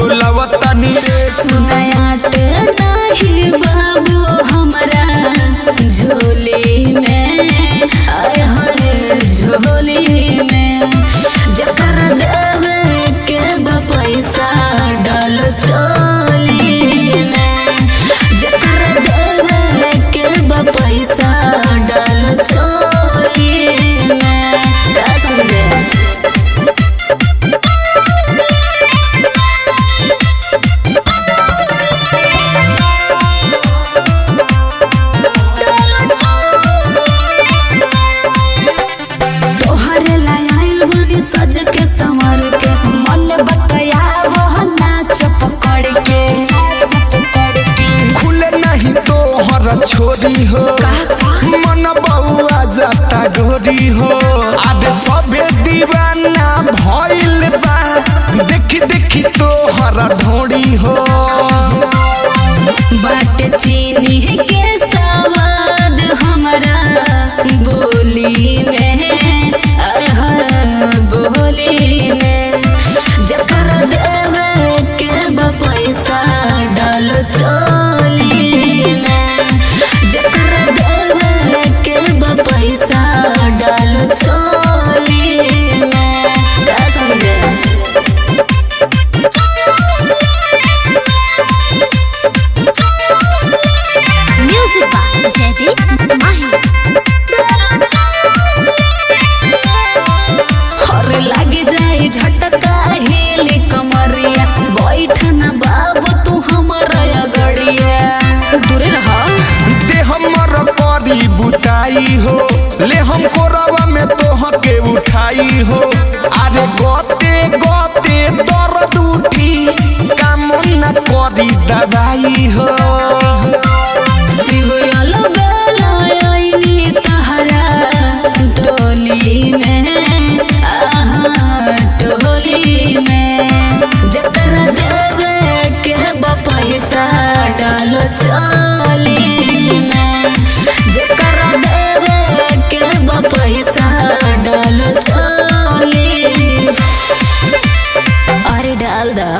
डोलावतानी रे। सुनायाट नाही बाबू हमरा झोली में, आय हरे झोली में। जकर देवे के बा पैसा डाल चोली में, जकर देवे के बा पैसा डाल चोली में। का समझे? सज के संवर के मन बतया वो नाच पकड़ के खुले नहीं तो हर छोरी हो, मन बउआ जाता डोरी हो। आज सबे दीवाना भइल बा, देखी देखी तो हर ढोरी हो। बाट चीनी के स्वाद हमरा बोली में, बोली में। जकर देवे के बा पैसा डाल चोली में, जकर देवे के बा पैसा डाल चोली में। का समझे? म्यूजिक बाय जयदीप माही। लागे जाए झटका हेले कमरिया, बैठना बाबू तू हमारा गड़िया। दूरे रहा दे हमर करी बुताई हो, ले हम कोरवा में तोह के उठाई हो। अरे गोते गोते दर्द उठी, काम न करी दवाई हो। शिवयल बेलायनी तहरा टोली में, टोली में। जकर देवे के बा पैसा डाल चोली में, जकर देवे के बा पैसा डाल चोली। अरे डाल दा।